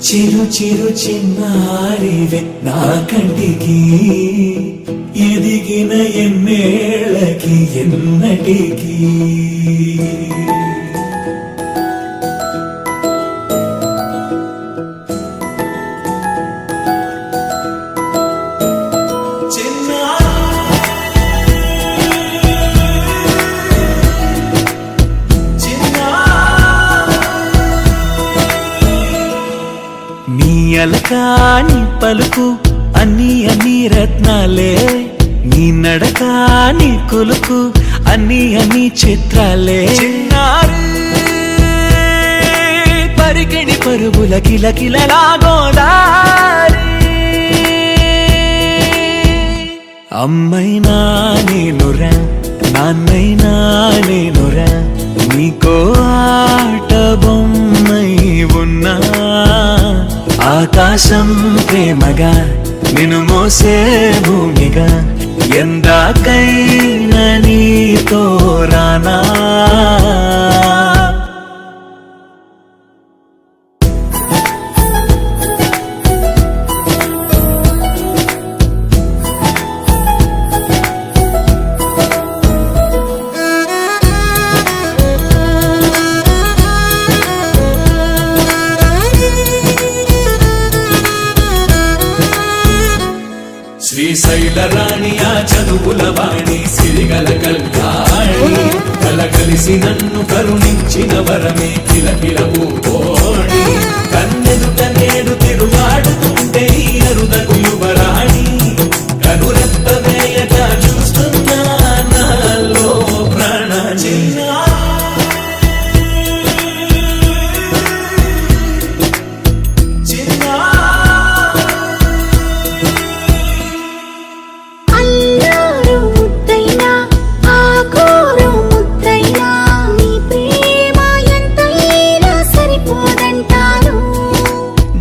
చిరు చిరు చిన్నారివే నా కంటికి ఎదిగిన ఎన్నేళ్ళకి ఎన్నటికి అలకాని పలుకు అన్ని అన్ని రత్నాలే నీ నడకాని కొలుకు అన్ని అన్ని చిత్రాలే పరికిణి పరుగుల కిలకిలలాగోదారి అమ్మైనా నేనురా నాన్నైనా నేనురా నీకో ఆట బొమ్మై ఉన్నా ఆకాశం ప్రేమగా నిన్ను మోసే భూమిగా ఎందాకైనా నీతో రానా శ్రీశైల రాణి ఆ చదువుల వాణి సిరిగల కల్యాణి కలకలిసి నన్ను కరుణించిన వరమే కిలకిల ఊపోణి కన్నెదుట నేడు తిరుగాడుతుంటే ఈ అరుదకు యువరాణి కనురెప్ప వేయక చూస్తున్నా నాలో ప్రాణ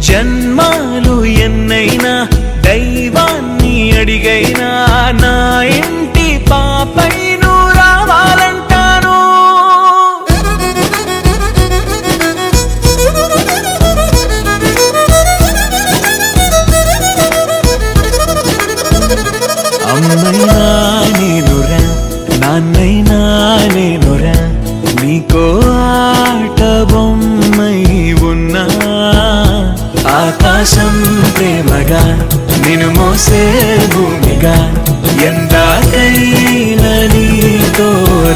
జన్మాలు ఎన్నైనా దైవాన్ని అడిగైనా నా ఇంటి పాపై నువ్వు రావాలంటాను అమ్మైనా నేనురా నాన్నైనా నేనురా నీకో ఆట బొమ్మై ఉన్నా ఆకాశం ప్రేమగా నిన్ను మోసే భూమిగా ఎందాకైనా నీతో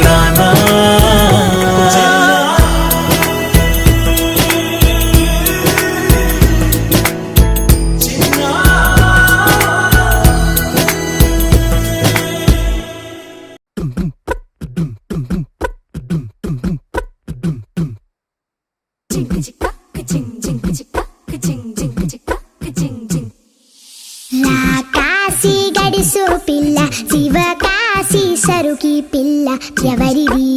రానా కాశీ గడిసు పిల్ల శివ కాశీ సరుకి పిల్ల ఎవరిది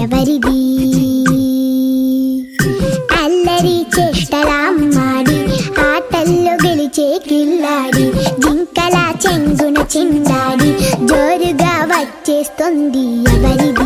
ఎవరిది అల్లరి చేష్టలామ్మాడి ఆటల్లో గెలిచే కిల్లాడి జింకల చెంగున చిందాడి జోరుగా వచ్చేస్తుంది ఎవరిది